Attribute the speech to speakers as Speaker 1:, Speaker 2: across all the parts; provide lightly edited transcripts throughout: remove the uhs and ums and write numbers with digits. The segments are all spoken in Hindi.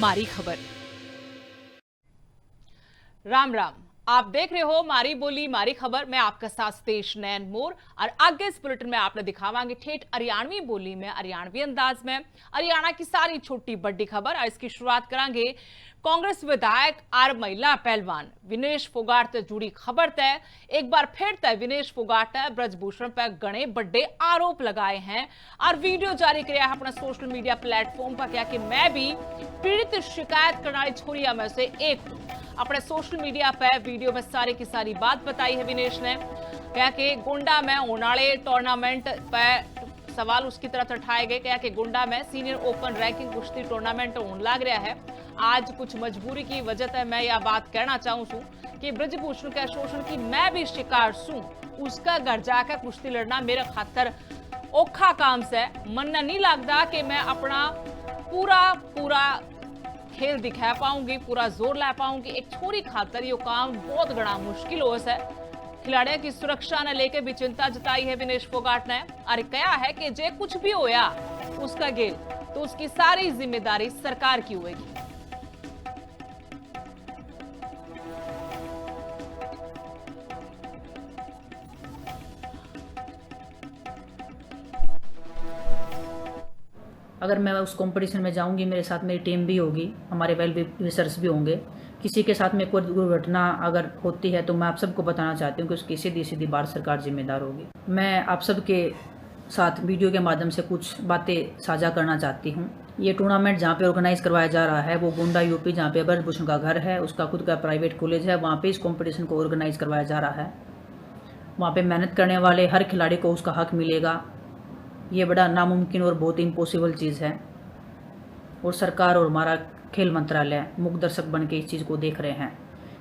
Speaker 1: मारी खबर। राम राम, आप देख रहे हो मारी बोली मारी खबर। मैं आपका साथ सतेश नैन मोर और आगे इस बुलेटिन में आपने दिखावांगे ठेठ हरियाणवी बोली में, हरियाणवी अंदाज में हरियाणा की सारी छोटी बड़ी खबर। और इसकी शुरुआत करांगे कांग्रेस विधायक और महिला पहलवान विनेश फोगाट से जुड़ी खबर तय। एक बार फिर तय विनेश फोगाट ने ब्रजभूषण पर घने बड़े आरोप लगाए हैं और वीडियो जारी किया है अपना सोशल मीडिया प्लेटफॉर्म पर, क्या कि मैं भी पीड़ित शिकायत करने वाली छोरिया में से एक हूं। अपने सोशल मीडिया पर वीडियो में सारी की सारी बात बताई है विनेश ने, क्या कि गोंडा में होने वाले टूर्नामेंट पर सवाल उसकी तरफ उठाए गए। क्या कि गोंडा में सीनियर ओपन रैंकिंग कुश्ती टूर्नामेंट होने लग रहा है। आज कुछ मजबूरी की वजह से मैं यह बात कहना चाहूँ कि ब्रजभूषण के शोषण की मैं भी शिकार हूं। उसका घर जाकर कुश्ती लड़ना मेरे खातर औखा काम से मन नहीं लगता कि मैं अपना पूरा खेल दिखा पाऊंगी, पूरा जोर ला पाऊंगी। एक छोरी खातर ये काम बहुत बड़ा मुश्किल हो है। खिलाड़ियों की सुरक्षा ने लेकर भी चिंता जताई है विनेश फोगाट ने और कहा है कि जे कुछ भी होया उसका गेल तो उसकी सारी जिम्मेदारी सरकार की होगी।
Speaker 2: अगर मैं उस कंपटीशन में जाऊंगी, मेरे साथ मेरी टीम भी होगी, हमारे वेल विशर्स भी होंगे। किसी के साथ में कोई दुर्घटना अगर होती है तो मैं आप सबको बताना चाहती हूँ कि उसकी सीधी सीधी भारत सरकार जिम्मेदार होगी। मैं आप सबके साथ वीडियो के माध्यम से कुछ बातें साझा करना चाहती हूँ। ये टूर्नामेंट जहाँ पे ऑर्गेनाइज करवाया जा रहा है वो गोंडा यूपी, जहाँ पे ब्रजभूषण का घर है, उसका खुद का प्राइवेट कॉलेज है, वहाँ पे इस कॉम्पिटिशन को ऑर्गेनाइज करवाया जा रहा है। वहाँ पे मेहनत करने वाले हर खिलाड़ी को उसका हक मिलेगा। ये बड़ा नामुमकिन और बहुत इम्पॉसिबल चीज़ है और सरकार और हमारा खेल मंत्रालय मुख्य दर्शक बन के इस चीज़ को देख रहे हैं।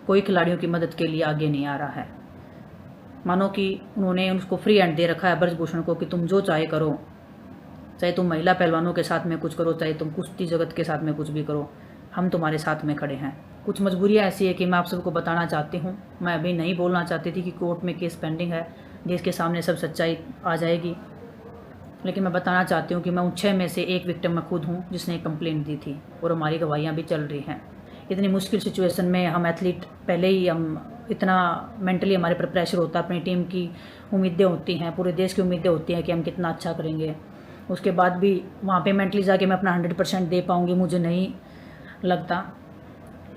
Speaker 2: कोई खिलाड़ियों की मदद के लिए आगे नहीं आ रहा है। मानो कि उन्होंने उसको फ्री हैंड दे रखा है ब्रजभूषण को कि तुम जो चाहे करो, चाहे तुम महिला पहलवानों के साथ में कुछ करो, चाहे तुम कुश्ती जगत के साथ में कुछ भी करो, हम तुम्हारे साथ में खड़े हैं। कुछ मजबूरियाँ ऐसी है कि मैं आप सबको बताना चाहती हूँ। मैं अभी नहीं बोलना चाहती थी कि कोर्ट में केस पेंडिंग है, देश के सामने सब सच्चाई आ जाएगी, लेकिन मैं बताना चाहती हूँ कि मैं उन 6 में से एक विक्टिम मैं खुद हूँ जिसने कंप्लेंट दी थी और हमारी गवाहियाँ भी चल रही हैं। इतनी मुश्किल सिचुएशन में हम एथलीट पहले ही हम इतना मेंटली हमारे पर प्रेशर होता है, अपनी टीम की उम्मीदें होती हैं, पूरे देश की उम्मीदें होती हैं कि हम कितना अच्छा करेंगे। उसके बाद भी वहाँ पे मेंटली जाके मैं अपना 100% दे पाऊँगी, मुझे नहीं लगता।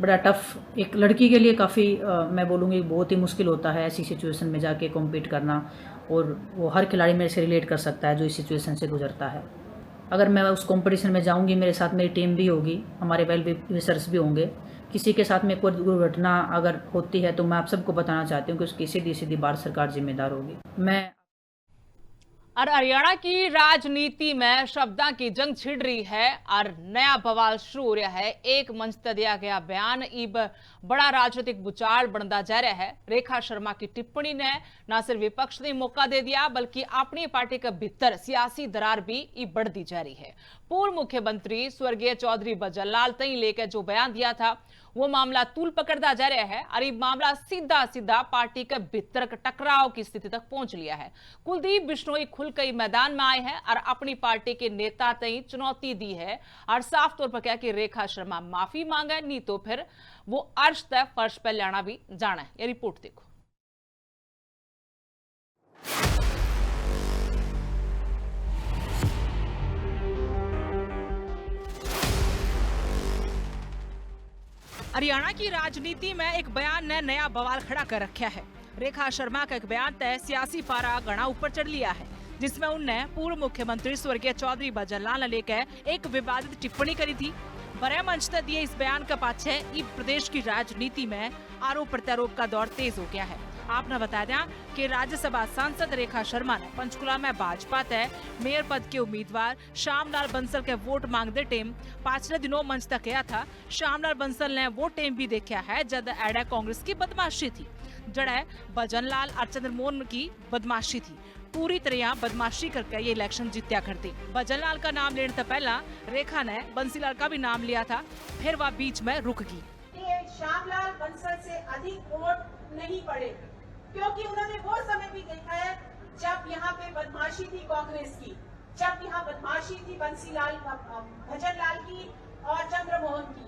Speaker 2: बड़ा टफ एक लड़की के लिए काफ़ी मैं बोलूँगी बहुत ही मुश्किल होता है ऐसी सिचुएशन में जाके कॉम्पीट करना, और वो हर खिलाड़ी मेरे से रिलेट कर सकता है जो इस सिचुएशन से गुजरता है। अगर मैं उस कंपटीशन में जाऊंगी, मेरे साथ मेरी टीम भी होगी, हमारे वेल विशर्स भी होंगे। किसी के साथ में कोई दुर्घटना अगर होती है तो मैं आप सबको बताना चाहती हूँ कि उसकी सीधी सीधी भारत सरकार जिम्मेदार होगी। मैं
Speaker 1: और हरियाणा की राजनीति में शब्दों की जंग छिड़ रही है और नया बवाल शुरू हो रहा है। एक मंच तक दिया गया बयान इब बड़ा राजनीतिक भूचाल बनता जा रहा है। रेखा शर्मा की टिप्पणी ने न सिर्फ विपक्ष ने मौका दे दिया बल्कि अपनी पार्टी के भीतर सियासी दरार भी इब बढ़ती जा रही है। पूर्व मुख्यमंत्री स्वर्गीय चौधरी बजनलाल तई लेकर जो बयान दिया था वो मामला तूल पकड़ता जा रहा है और ये मामला सीधा सीधा पार्टी के भीतर टकराव की स्थिति तक पहुंच लिया है। कुलदीप बिश्नोई खुल कई मैदान में आए हैं और अपनी पार्टी के नेता तई चुनौती दी है और साफ तौर पर कहा कि रेखा शर्मा माफी मांगे, नहीं तो फिर वो अर्श तक फर्श पर लाना भी जाना है। ये रिपोर्ट देखो। हरियाणा की राजनीति में एक बयान ने नया बवाल खड़ा कर रखा है। रेखा शर्मा का एक बयान तय सियासी पारा घना ऊपर चढ़ लिया है, जिसमें उनने पूर्व मुख्यमंत्री स्वर्गीय चौधरी बजनलाल ने लेकर एक विवादित टिप्पणी करी थी। बड़े मंच तक दिए इस बयान का पाछे प्रदेश की राजनीति में आरोप प्रत्यारोप का दौर तेज हो गया है। आपने बता दिया कि राज्यसभा सांसद रेखा शर्मा ने पंचकुला में भाजपा तय मेयर पद के उम्मीदवार श्यामलाल बंसल के वोट मांगते टेम पिछले दिनों मंच तक गया था। श्यामलाल बंसल ने वो टेम भी देखा है जब एडा कांग्रेस की बदमाशी थी, जड़ भजनलाल और चंद्रमोहन की बदमाशी थी। पूरी तरह बदमाशी करके ये इलेक्शन जीत्या करती। भजनलाल का नाम लेने से पहला रेखा ने बंसीलाल का भी नाम लिया था, फिर वह बीच में रुक गई।
Speaker 3: श्यामलाल बंसल से अधिक वोट नहीं पड़े क्योंकि उन्होंने वो समय भी देखा है जब यहाँ पे बदमाशी थी कांग्रेस की, जब यहाँ बदमाशी थी बंसीलाल भजनलाल की और चंद्रमोहन की।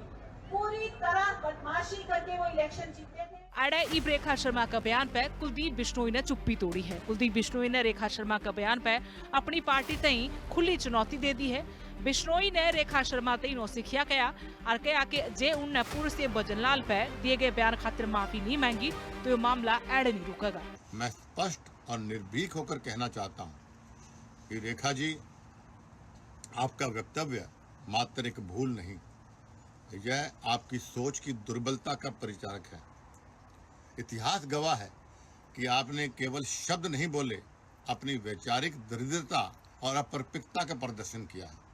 Speaker 3: पूरी तरह बदमाशी करके वो इलेक्शन जीते थे।
Speaker 1: आरआई रेखा शर्मा का बयान पर कुलदीप बिश्नोई ने चुप्पी तोड़ी है। कुलदीप बिश्नोई ने रेखा शर्मा का बयान पर अपनी पार्टी तई खुली चुनौती दे दी है। बिश्नोई ने रेखा शर्मा तई नौसिखिया कहा और कहा कि जे उनने पूर्व से भजनलाल पर दिए गए बयान खातिर माफी नहीं मांगी तो ये मामला एड़े नहीं रुकेगा।
Speaker 4: मैं स्पष्ट और निर्भीक होकर कहना चाहता हूँ कि रेखा जी, आपका वक्तव्य मात्र एक भूल नहीं, यह आपकी सोच की दुर्बलता का परिचारक है। इतिहास गवाह है कि आपने केवल शब्द नहीं बोले, अपनी वैचारिक दरिद्रता और अपरिपक्वता का प्रदर्शन किया है।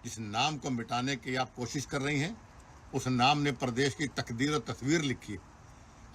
Speaker 4: जिस नाम को मिटाने की आप कोशिश कर रही हैं, उस नाम ने प्रदेश की तकदीर और तस्वीर लिखी है।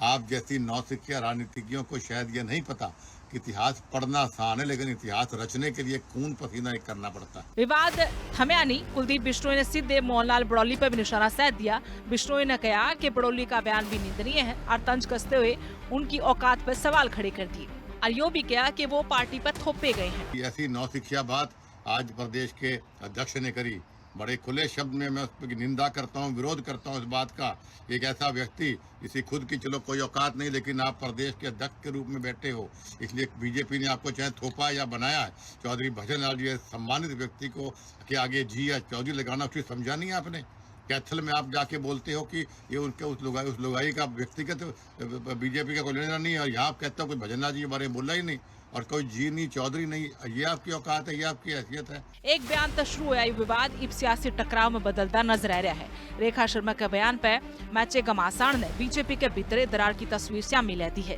Speaker 4: आप जैसी नौसिखिया राजनीतिज्ञों को शायद ये नहीं पता कि इतिहास पढ़ना आसान है, लेकिन इतिहास रचने के लिए खून पसीना एक करना पड़ता है।
Speaker 1: विवाद थम्या नहीं। कुलदीप बिश्नोई ने सीधे मोहनलाल बड़ौली पर भी निशाना साध दिया। बिश्नोई ने कहा कि बड़ौली का बयान भी निंदनीय है और तंज कसते हुए उनकी औकात पर सवाल खड़े कर दिए और यो भी कहा कि वो पार्टी पर थोपे गए हैं।
Speaker 4: ऐसी नौसिखिया बात आज प्रदेश के अध्यक्ष ने करी। बड़े खुले शब्द में मैं उसकी निंदा करता हूँ, विरोध करता हूँ इस बात का। एक ऐसा व्यक्ति जिसे खुद की चलो कोई औकात नहीं, लेकिन आप प्रदेश के अध्यक्ष के रूप में बैठे हो, इसलिए बीजेपी ने आपको चाहे थोपा या बनाया है। चौधरी भजनलाल जी सम्मानित व्यक्ति को के आगे जी या चौधरी लगाना उसे समझा नहीं आपने। कैथल में आप जाके बोलते हो कि ये उनके उस लुगाई का व्यक्तिगत बीजेपी का कोई लेना नहीं है, और यहाँ आप कहते हो कोई भजनलाल जी के बारे में बोला ही नहीं और कोई जी नहीं, चौधरी नहीं। ये आपकी औकात है, ये आपकी हैसियत है।
Speaker 1: एक बयान तो शुरू हुआ विवाद इब सियासी टकराव में बदलता नजर आ रहा है। रेखा शर्मा के बयान पर मैचे घमासान ने बीजेपी के भीतरे दरार की तस्वीर सामने लेती है।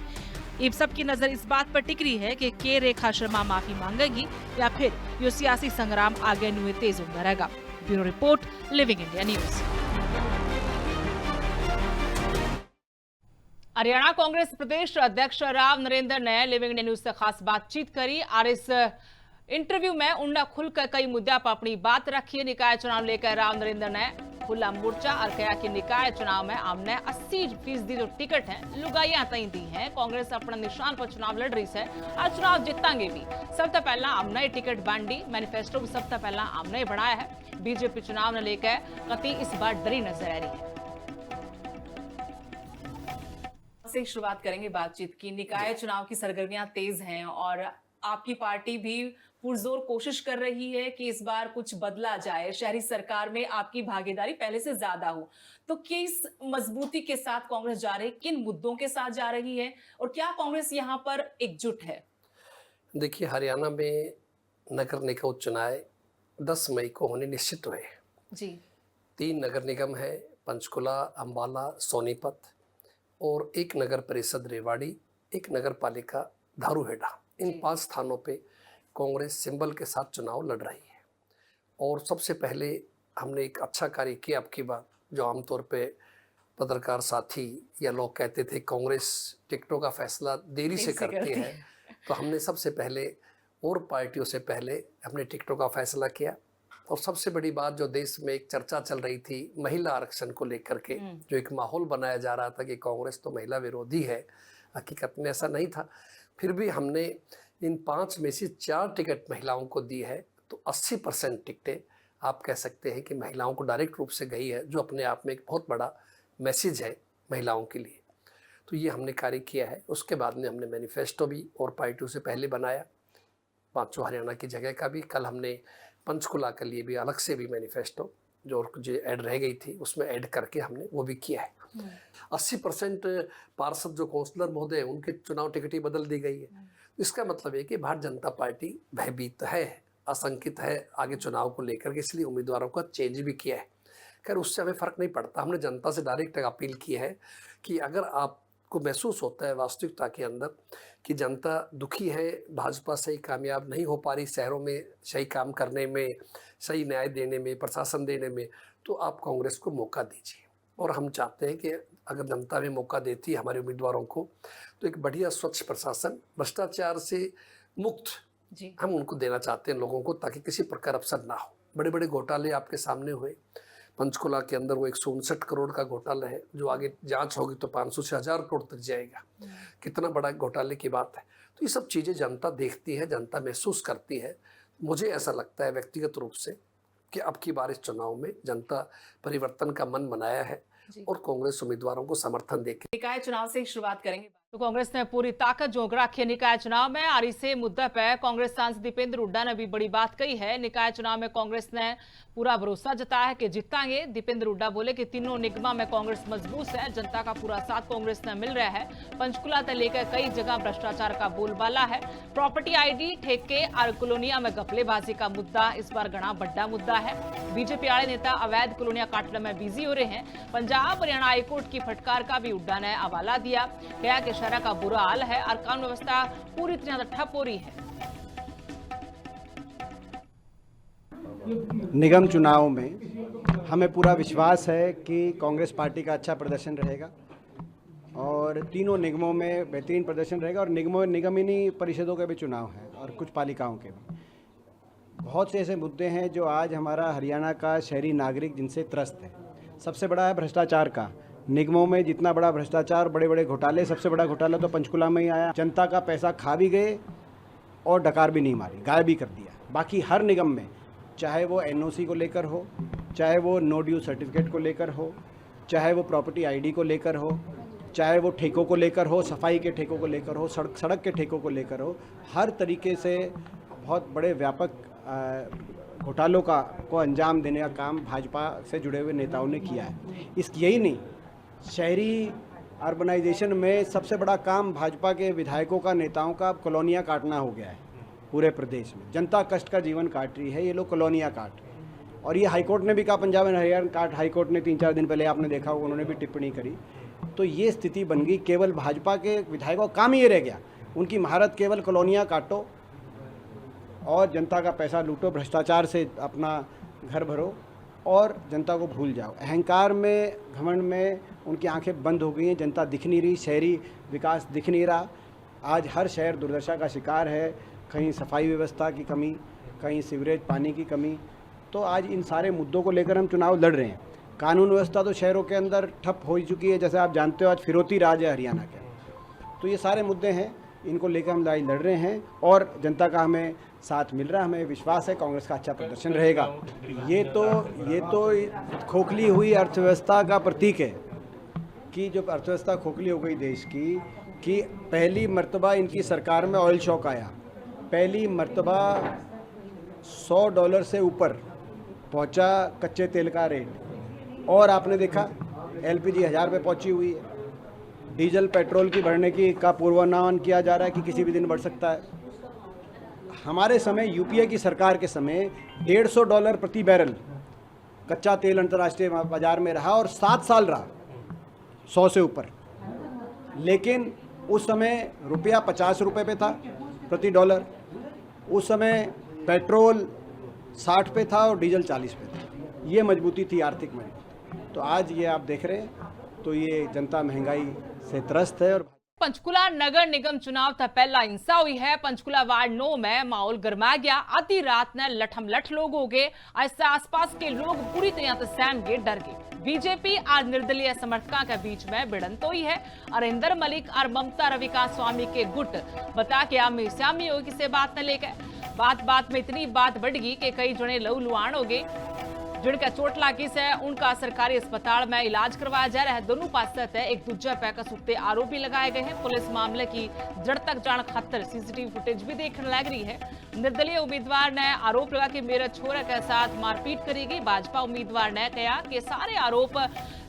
Speaker 1: इब सबकी नजर इस बात पर टिक रही है कि के रेखा शर्मा माफी मांगेगी या फिर ये सियासी संग्राम आगे नुए तेज होता रहेगा। Bureau report, living India news. Haryana Congress प्रदेश अध्यक्ष राव नरेंद्र ने लिविंग इंडिया न्यूज से खास बातचीत करी और इस इंटरव्यू में उन्होंने खुलकर कई मुद्दों पर अपनी बात रखी। निकाय चुनाव लेकर राव नरेंद्र ने खुला मोर्चा और कहा कि निकाय चुनाव में हमने 80% जो टिकट है लुगाइयां तई दी हैं। कांग्रेस अपना निशान पर चुनाव लड़ रही है और चुनाव जीतांगे भी। सबसे पहला हमने टिकट बांटी, मैनिफेस्टो भी सबसे पहला हमने बनाया है। बीजेपी चुनाव ने लेकर कति इस बार डरी नजर आ रही है। से शुरुआत करेंगे बातचीत की। निकाय चुनाव की सरगर्मियां तेज हैं और आपकी पार्टी भी पुरजोर कोशिश कर रही है कि इस बार कुछ बदला जाए, शहरी सरकार में आपकी भागीदारी पहले से ज्यादा हो। तो किस मजबूती के साथ कांग्रेस जा रही है, किन मुद्दों के साथ जा रही है और क्या कांग्रेस यहाँ पर एकजुट है?
Speaker 5: देखिए, हरियाणा में नगर निगम चुनाव 10 मई को होने निश्चित हुए
Speaker 1: जी।
Speaker 5: 3 नगर निगम है, पंचकुला, अंबाला, सोनीपत और एक नगर परिषद रेवाड़ी, एक नगर पालिका धारूहेड़ा। इन 5 स्थानों पे कांग्रेस सिंबल के साथ चुनाव लड़ रही है। और सबसे पहले हमने एक अच्छा कार्य किया आपकी बात, जो आमतौर पे पत्रकार साथी या लोग कहते थे कांग्रेस टिकटों का फैसला देरी से करती है, तो हमने सबसे पहले और पार्टियों से पहले अपने टिकटों का फैसला किया। और सबसे बड़ी बात, जो देश में एक चर्चा चल रही थी महिला आरक्षण को लेकर के, जो एक माहौल बनाया जा रहा था कि कांग्रेस तो महिला विरोधी है, हकीकत में ऐसा नहीं था। फिर भी हमने इन 5 में से 4 टिकट महिलाओं को दी है, तो 80% टिकटें आप कह सकते हैं कि महिलाओं को डायरेक्ट रूप से गई है, जो अपने आप में एक बहुत बड़ा मैसेज है महिलाओं के लिए। तो ये हमने कार्य किया है। उसके बाद में हमने मैनिफेस्टो भी और पार्टियों से पहले बनाया, 5 हरियाणा की जगह का भी। कल हमने पंचकुला के लिए भी अलग से भी मैनिफेस्टो जो ऐड रह गई थी उसमें ऐड करके हमने वो भी किया है। 80% पार्षद जो काउंसलर महोदय उनके चुनाव टिकट ही बदल दी गई है। इसका मतलब है कि भारतीय जनता पार्टी भयभीत है, आशंकित है आगे चुनाव को लेकर के, इसलिए उम्मीदवारों का चेंज भी किया है। खैर, उससे हमें फ़र्क नहीं पड़ता। हमने जनता से डायरेक्ट अपील की है कि अगर आपको महसूस होता है वास्तविकता के अंदर कि जनता दुखी है, भाजपा सही कामयाब नहीं हो पा रही शहरों में सही काम करने में, सही न्याय देने में, प्रशासन देने में, तो आप कांग्रेस को मौका दीजिए। और हम चाहते हैं कि अगर जनता में मौका देती है हमारे उम्मीदवारों को, तो एक बढ़िया स्वच्छ प्रशासन, भ्रष्टाचार से मुक्त
Speaker 1: जी।
Speaker 5: हम उनको देना चाहते हैं लोगों को, ताकि किसी प्रकार अवसर ना हो। बड़े बड़े घोटाले आपके सामने हुए। पंचकुला के अंदर वो 159 करोड़ का घोटाला है, जो आगे जांच होगी तो 500 से 1000 करोड़ तक जाएगा। कितना बड़ा घोटाले की बात है। तो ये सब चीज़ें जनता देखती है, जनता महसूस करती है। मुझे ऐसा लगता है व्यक्तिगत रूप से कि अब की बार इस चुनाव में जनता परिवर्तन का मन बनाया है और कांग्रेस उम्मीदवारों को समर्थन देकर
Speaker 1: निकाय चुनाव से शुरुआत करेंगे। तो कांग्रेस ने पूरी ताकत झोंक रखी है निकाय चुनाव में। और इसे मुद्दे पर कांग्रेस सांसद दीपेंद्र हुड्डा ने भी बड़ी बात कही है। निकाय चुनाव में कांग्रेस ने पूरा भरोसा जताया है कि जीतेंगे। दीपेंद्र हुड्डा बोले कि तीनों निगमों में कांग्रेस मजबूत है, जनता का पूरा साथ कांग्रेस ने मिल रहा है। पंचकुला से लेकर कई जगह भ्रष्टाचार का बोलबाला है। प्रॉपर्टी आईडी, ठेके और कॉलोनिया में गफलेबाजी का मुद्दा इस बार घना बड़ा मुद्दा है। बीजेपी वाले नेता अवैध कॉलोनियां काटने में बिजी हो रहे हैं। पंजाब हरियाणा हाईकोर्ट की फटकार का भी हुड्डा ने हवाला दिया। कहा कि शहर का बुरा हाल है और कानून व्यवस्था पूरी तरह से ठप हो रही है।
Speaker 6: निगम चुनाव में हमें पूरा विश्वास है कि कांग्रेस पार्टी का अच्छा प्रदर्शन रहेगा और तीनों निगमों में बेहतरीन प्रदर्शन रहेगा। और निगमिनी परिषदों के भी चुनाव हैं और कुछ पालिकाओं के भी। बहुत से ऐसे मुद्दे हैं जो आज हमारा हरियाणा का शहरी नागरिक जिनसे त्रस्त है। सबसे बड़ा है भ्रष्टाचार का। निगमों में जितना बड़ा भ्रष्टाचार, बड़े बड़े घोटाले, सबसे बड़ा घोटाला तो पंचकुला में ही आया। जनता का पैसा खा भी गए और डकार भी नहीं मारी, गायब भी कर दिया। बाकी हर निगम में, चाहे वो एनओसी को लेकर हो, चाहे वो नो ड्यू सर्टिफिकेट को लेकर हो, चाहे वो प्रॉपर्टी आईडी को लेकर हो, चाहे वो ठेकों को लेकर हो, सफाई के ठेकों को लेकर हो, सड़क के ठेकों को लेकर हो, हर तरीके से बहुत बड़े व्यापक घोटालों को अंजाम देने का काम भाजपा से जुड़े हुए नेताओं ने किया है। यही नहीं, शहरी अर्बनाइजेशन में सबसे बड़ा काम भाजपा के विधायकों का, नेताओं का कॉलोनियाँ काटना हो गया है। पूरे प्रदेश में जनता कष्ट का जीवन काट रही है, ये लोग कॉलोनियाँ काट रहे हैं। और ये हाईकोर्ट ने भी कहा, पंजाब एंड हरियाणा हाईकोर्ट ने 3-4 दिन पहले आपने देखा होगा, उन्होंने भी टिप्पणी करी। तो ये स्थिति बन गई। केवल भाजपा के विधायकों का काम ही ये रह गया, उनकी महारत केवल कॉलोनियाँ काटो और जनता का पैसा लूटो, भ्रष्टाचार से अपना घर भरो और जनता को भूल जाओ। अहंकार में, घमंड में उनकी आंखें बंद हो गई हैं। जनता दिख नहीं रही, शहरी विकास दिख नहीं रहा। आज हर शहर दुर्दशा का शिकार है। कहीं सफाई व्यवस्था की कमी, कहीं सीवरेज पानी की कमी। तो आज इन सारे मुद्दों को लेकर हम चुनाव लड़ रहे हैं। कानून व्यवस्था तो शहरों के अंदर ठप हो चुकी है, जैसे आप जानते हो आज फिरौती राज है हरियाणा के। तो ये सारे मुद्दे हैं, इनको लेकर हम लड़ाई लड़ रहे हैं और जनता का हमें साथ मिल रहा है। हमें विश्वास है कांग्रेस का अच्छा प्रदर्शन रहेगा। ये तो खोखली हुई अर्थव्यवस्था का प्रतीक है कि जो अर्थव्यवस्था खोखली हो गई देश की, कि पहली मर्तबा इनकी सरकार में ऑयल शॉक आया। पहली मर्तबा $100 से ऊपर पहुंचा कच्चे तेल का रेट। और आपने देखा LPG 1000 पे पहुंची हुई है। डीजल पेट्रोल की बढ़ने का पूर्वानुमान किया जा रहा है कि किसी भी दिन बढ़ सकता है। हमारे समय, यूपीए की सरकार के समय $150 प्रति बैरल कच्चा तेल अंतर्राष्ट्रीय बाजार में रहा और 7 साल रहा 100 से ऊपर। लेकिन उस समय रुपया 50 रुपये पे था प्रति डॉलर। उस समय पेट्रोल 60 पे था और डीजल 40 पे था। ये मजबूती थी आर्थिक मजबूती। तो आज ये आप देख रहे हैं, तो ये जनता महंगाई से त्रस्त है। और
Speaker 1: पंचकुला नगर निगम चुनाव था पहला हिंसा हुई है। पंचकुला वार्ड 9 में माहौल गरमा गया। आधी रात ने लठम लठ लोग हो गए। ऐसे आसपास के लोग पूरी तरह से सहम गए, डर गए। बीजेपी और निर्दलीय समर्थकों के बीच में भिड़ंत हुई है। अरिंदर मलिक और ममता रविकांत स्वामी के गुट बता के आमी सामी हो किसी बात न लेकर। बात में इतनी बात बढ़ गई कि कई जने लहू लुहान हो गए। जिनका चोट लागी से उनका सरकारी अस्पताल में इलाज करवाया जा रहा है। दोनों पास से एक दूजे पे कसूते आरोप भी लगाए गए हैं। पुलिस मामले की जड़ तक जान खातर सीसीटीवी फुटेज भी देखने लग रही है। निर्दलीय उम्मीदवार ने आरोप लगा कि मेरे छोरे के साथ मारपीट करी गई। भाजपा उम्मीदवार ने कहा कि सारे आरोप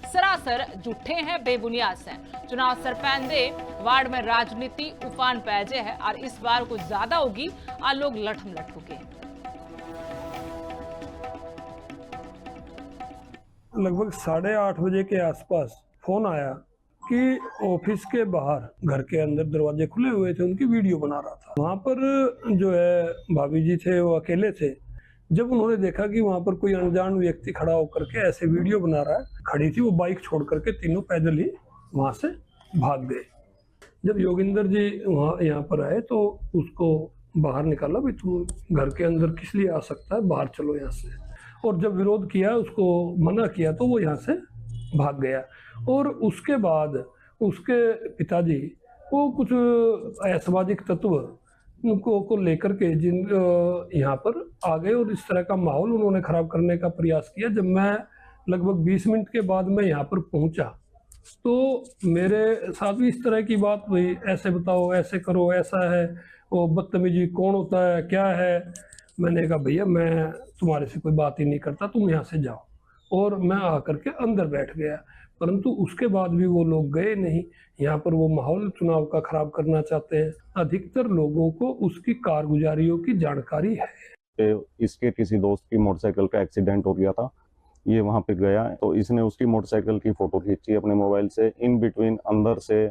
Speaker 1: सरासर झूठे हैं, बेबुनियाद से। चुनाव सर पैंदे वार्ड में राजनीति उफान पैजे है और इस बार कुछ ज्यादा होगी और लोग लठम लठ हो गए।
Speaker 7: लगभग 8:30 बजे के आसपास फोन आया कि ऑफिस के बाहर, घर के अंदर दरवाजे खुले हुए थे, उनकी वीडियो बना रहा था। वहां पर जो है भाभी जी थे, वो अकेले थे। जब उन्होंने देखा कि वहां पर कोई अनजान व्यक्ति खड़ा होकर के ऐसे वीडियो बना रहा है, खड़ी थी वो बाइक छोड़ करके तीनों पैदल ही वहां से भाग गए। जब योगिंदर जी यहाँ पर आए तो उसको बाहर निकाला, भाई तू घर के अंदर किस लिए आ सकता है, बाहर चलो यहाँ से। और जब विरोध किया, उसको मना किया, तो वो यहाँ से भाग गया। और उसके बाद उसके पिताजी वो कुछ असामाजिक तत्व को लेकर के यहाँ पर आ गए और इस तरह का माहौल उन्होंने खराब करने का प्रयास किया। जब मैं लगभग 20 मिनट के बाद मैं यहाँ पर पहुँचा तो मेरे साथ भी इस तरह की बात हुई, ऐसे बताओ, ऐसे करो, ऐसा है, वो बदतमीजी कौन होता है, क्या है। मैंने कहा भैया मैं तुम्हारे से कोई बात ही नहीं करता, तुम यहाँ से जाओ। और मैं आकर के अंदर बैठ गया, परंतु उसके बाद भी वो लोग गए नहीं। यहाँ पर वो माहौल चुनाव का खराब करना चाहते हैं। अधिकतर लोगों को उसकी कारगुजारियों की जानकारी है।
Speaker 8: इसके किसी दोस्त की मोटरसाइकिल का एक्सीडेंट हो गया था, ये वहाँ पे गया तो इसने उसकी मोटरसाइकिल की फोटो खींची अपने मोबाइल से। इन बिटवीन अंदर से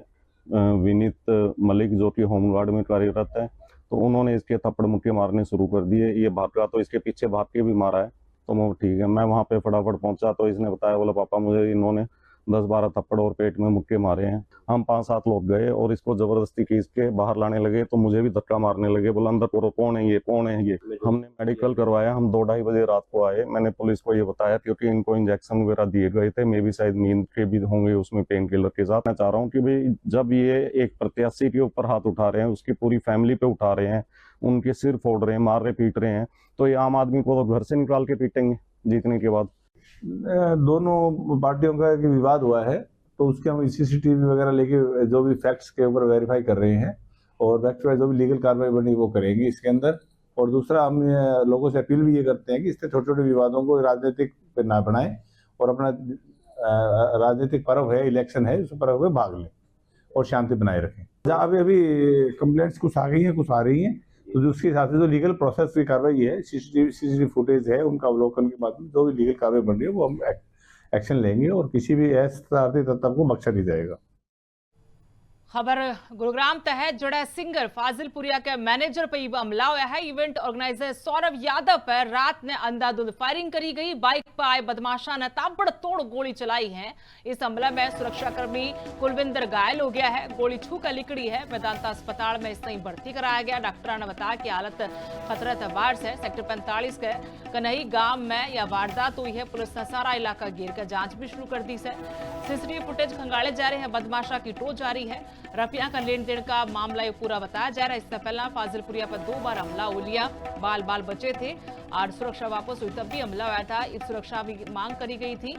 Speaker 8: विनीत मलिक जो कि होमगार्ड में कार्यरत है, तो उन्होंने इसके थप्पड़ मुक्के मारने शुरू कर दिए। ये भागा तो इसके पीछे भाग के भी मारा है। तो मैं ठीक है, मैं वहाँ पे फटाफट पहुँचा तो इसने बताया, बोला पापा मुझे इन्होंने 10-12 थप्पड़ और पेट में मुक्के मारे हैं। हम 5-7 लोग गए और इसको जबरदस्ती खींच के बाहर लाने लगे तो मुझे भी धक्का मारने लगे, बोला अंदर करो, कौन है ये, कौन है ये। हमने मेडिकल करवाया, हम 2-2:30 बजे रात को आए। मैंने पुलिस को ये बताया क्योंकि इनको इंजेक्शन वगैरह दिए गए थे, मे भी शायद नींद के भी होंगे उसमें, पेन किलर के साथ। मैं चाह रहा हूँ कि भाई जब ये एक प्रत्याशी के ऊपर हाथ उठा रहे हैं, उसकी पूरी फैमिली पे उठा रहे हैं, उनके सिर फोड़ रहे हैं, मार रहे पीट रहे हैं, तो ये आम आदमी को तो घर से निकाल के पीटेंगे जीतने के बाद।
Speaker 9: दोनों पार्टियों का एक विवाद हुआ है तो उसके हम सीसीटीवी वगैरह लेके जो भी फैक्ट्स के ऊपर वेरीफाई कर रहे हैं और फैक्ट्स वाइज जो भी लीगल कार्रवाई बनी वो करेंगे इसके अंदर। और दूसरा हम लोगों से अपील भी ये करते हैं कि इससे छोटे छोटे विवादों को राजनीतिक पे ना बनाएं और अपना राजनीतिक पर्व है, इलेक्शन है, उस पर्व में भाग लें और शांति बनाए रखें। जहाँ अभी कंप्लेंट्स कुछ आ गई हैं, कुछ आ रही हैं, तो उसके हिसाब से जो लीगल प्रोसेस की कार्रवाई है, सीसीटीवी फुटेज है, उनका अवलोकन के बाद जो भी लीगल कार्रवाई बन रही है वो हम एक्शन लेंगे और किसी भी अशरारती तत्व को बख्शा नहीं जाएगा।
Speaker 1: खबर गुरुग्राम तहत जुड़ा सिंगर फाजिलपुरिया के मैनेजर पर हमला हुआ है। इवेंट ऑर्गेनाइजर सौरभ यादव पर रात ने अंधाधुंध फायरिंग करी गई। बाइक पर आए बदमाशा ने ताबड़तोड़ गोली चलाई है। इस हमले में सुरक्षाकर्मी कुलविंदर घायल हो गया है, गोली छू कर निकली है। वेदांता अस्पताल में इसने भर्ती कराया गया। डॉक्टर ने बताया कि हालत खतरे से बाहर है। सेक्टर 45 के कन्हई गांव में यह वारदात हुई है। पुलिस ने सारा इलाका घेर कर जांच भी शुरू कर दी है। सीसीटीवी फुटेज खंगाले जा रहे हैं, बदमाशा की टोच जारी है। रुपया का लेन देन का मामला ये पूरा बताया जा रहा है। इससे पहले फाजिलपुरिया पर 2 बार हमला हो लिया, बाल बचे थे और सुरक्षा वापस हुई तब भी हमला हुआ था। इस सुरक्षा भी मांग करी गई थी,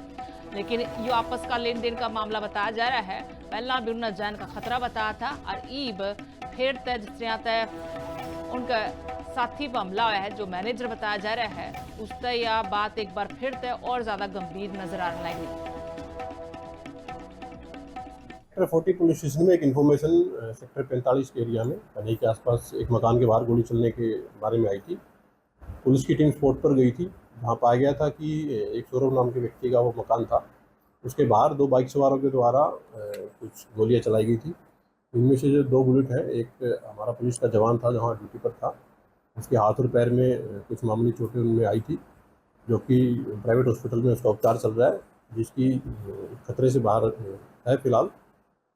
Speaker 1: लेकिन ये आपस का लेन देन का मामला बताया जा रहा है। पहला भी उन्होंने जान का खतरा बताया था और ईब फिर तय जिस तरह तय उनका साथी पर हमला हुआ है जो मैनेजर बताया जा रहा है, उस तय यह बात एक बार फिर तय और ज्यादा गंभीर नजर आने लगी।
Speaker 10: 40 पुलिस स्टेशन में एक इन्फॉर्मेशन सेक्टर 45 के एरिया में कन्हई के आसपास एक मकान के बाहर गोली चलने के बारे में आई थी। पुलिस की टीम स्पॉट पर गई थी, जहां पाया गया था कि एक सौरभ नाम के व्यक्ति का वो मकान था। उसके बाहर 2 बाइक सवारों के द्वारा कुछ गोलियां चलाई गई थी। इनमें से जो 2 बुलेट है, एक हमारा पुलिस का जवान था जहाँ ड्यूटी पर था, उसके हाथ और पैर में कुछ मामूली चोटें उनमें आई थी, जो कि प्राइवेट हॉस्पिटल में उसका उपचार चल रहा है, जिसकी खतरे से बाहर है फिलहाल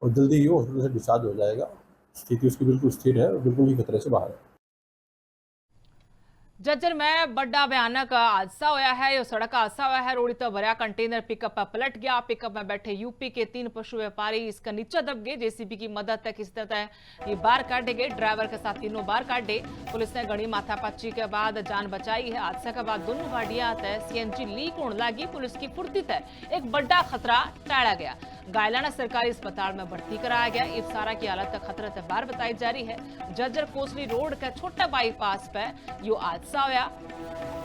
Speaker 10: और जल्दी ही वो हॉस्पिटल से डिस्चार्ज हो जाएगा। स्थिति उसकी बिल्कुल स्थिर है और बिल्कुल ही खतरे से बाहर है।
Speaker 1: जज्जर में बड़ा भयानक हादसा होया है। ये सड़क हादसा हुआ है। रोड़ी तो भरा कंटेनर पिकअप पर पलट गया। पिकअप में बैठे यूपी के 3 पशु व्यापारी इसका नीचे दब गए। जेसीबी की मदद तक इस तरह ये बाहर काटे गए। ड्राइवर के साथ तीनों बाहर काटे। पुलिस ने घड़ी माथापच्ची के बाद जान बचाई है। हादसे के बाद दोनों गाड़ियां तय सीएनजी लीक होने लगी। पुलिस की फुर्ती तय एक बड़ा खतरा टाला गया। घायलों ने सरकारी अस्पताल में भर्ती कराया गया। इफ्सारा की हालत तक खतरे से बाहर बताई जा रही है। जज्जर कोसली रोड का छोटा बाईपास पर यो हादसा हुआ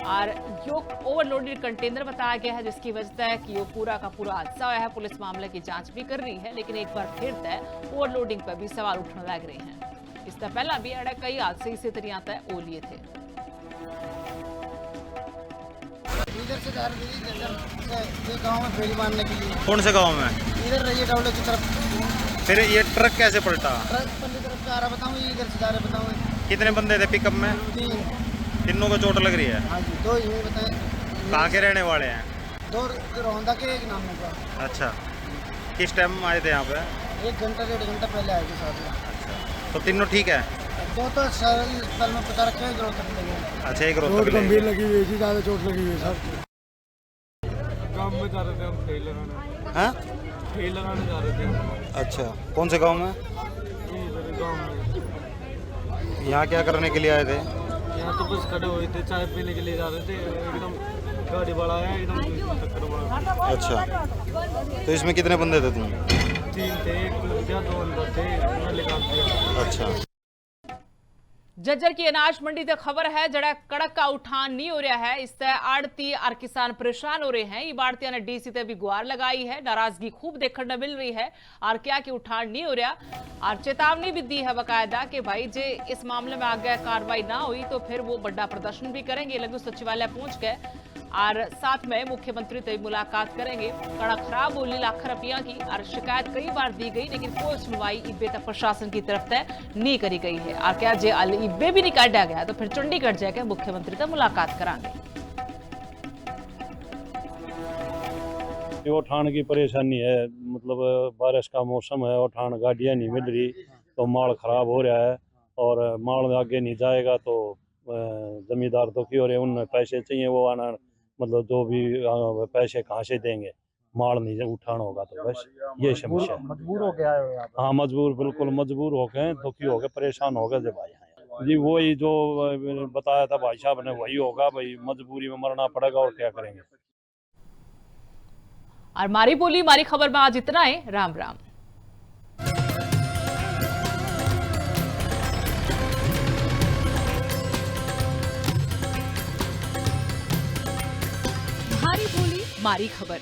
Speaker 1: और यो ओवरलोडेड कंटेनर बताया गया है, जिसकी वजह है कि यो पूरा का पूरा हादसा हुआ है। पुलिस मामले की जांच भी कर रही है, लेकिन एक बार फिर तय ओवरलोडिंग पर भी सवाल उठने लग रहे हैं। इससे पहले भी अड़े कई हादसे इसी तरह तय ओ लिए थे।
Speaker 11: इधर से जा रही थी ये गांव में फेरी मारने के लिए।
Speaker 12: कौन से गांव में?
Speaker 11: इधर रहिए डावले की तरफ।
Speaker 12: फिर ये ट्रक कैसे पलटा?
Speaker 11: ट्रक पल्ली तरफ से आ रहा, बताऊँ इधर से जा रहे, बताऊँ।
Speaker 12: कितने बंदे थे पिकअप में?
Speaker 11: 3।
Speaker 12: तीनों को चोट लग रही है?
Speaker 11: हाँ जी, 2 ही बताएं।
Speaker 12: कहाँ के रहने वाले हैं?
Speaker 11: 2 रौंदा के, एक नामों का।
Speaker 12: अच्छा, किस टाइम आए थे यहाँ पे?
Speaker 11: 1 घंटा 1.5 घंटा पहले आए थे साथ में।
Speaker 12: अच्छा, तो तीनों ठीक है?
Speaker 11: 2 तो अस्पताल में पता रखे हैं, रोहतक लगे।
Speaker 12: अच्छा, एक रोहतक गंभीर
Speaker 11: लगी हुई थी, ज़्यादा चोट लगी हुई है सर।
Speaker 13: गाँव में जा रहे थे हम, फेल लगाने।
Speaker 12: हाँ,
Speaker 13: फेल लगाने जा रहे थे।
Speaker 12: अच्छा, कौन से गांव में?
Speaker 13: इधर गाँव में।
Speaker 12: यहाँ क्या करने के लिए आए थे?
Speaker 13: यहाँ तो बस खड़े हुए थे, चाय पीने के लिए जा रहे थे। एकदम गाड़ी वाला आया एकदम टक्कर मारा।
Speaker 12: अच्छा, तो इसमें कितने बंदे थे तुम?
Speaker 13: 3 थे, एक लग गया, 2 अंदर थे, उन्हें निकाल दिया।
Speaker 12: अच्छा।
Speaker 1: जज्जर की अनाज मंडी से खबर है जड़ा कड़क का उठान नहीं हो रहा है, इससे आड़ती और किसान परेशान हो रहे हैं। ये बाड़तिया ने डीसी से भी गुहार लगाई है, नाराजगी खूब देखने मिल रही है और क्या कि उठान नहीं हो रहा और चेतावनी भी दी है बकायदा कि भाई जे इस मामले में आगे कार्रवाई ना हुई तो फिर वो बड़ा प्रदर्शन भी करेंगे। लघु सचिवालय पहुंच गए और साथ में मुख्यमंत्री से मुलाकात करेंगे। कड़ा खराब बोली लाख रुपया की और शिकायत कई बार दी गई लेकिन कोई सुनवाई इब्बे तक प्रशासन की तरफ से नहीं करी गई है और क्या जे अल इब्बे भी नहीं काटा गया तो फिर चंडीगढ़ जाकर मुख्यमंत्री से मुलाकात करांगे।
Speaker 14: वो ठाण की परेशानी है, मतलब बारिश का मौसम है और ठाण गाड़ियाँ नहीं मिल रही तो माल खराब हो रहा है और माल आगे नहीं जाएगा तो जमींदार दुखी हो रहे हैं, उन्हें पैसे चाहिए, वो आना मतलब जो भी पैसे कहाँ से देंगे, माल नहीं उठाना होगा तो बस ये समस्या।
Speaker 11: मजबूर हो गया है।
Speaker 14: हाँ मजबूर, बिल्कुल मजबूर हो गए, दुखी हो गए, परेशान हो गए जब भाई जी। वही जो बताया था भाई साहब ने वही होगा भाई, मजबूरी में मरना पड़ेगा और क्या करेंगे।
Speaker 1: और मारी बोली मारी खबर में आज इतना है। राम राम। मारी बोली मारी खबर।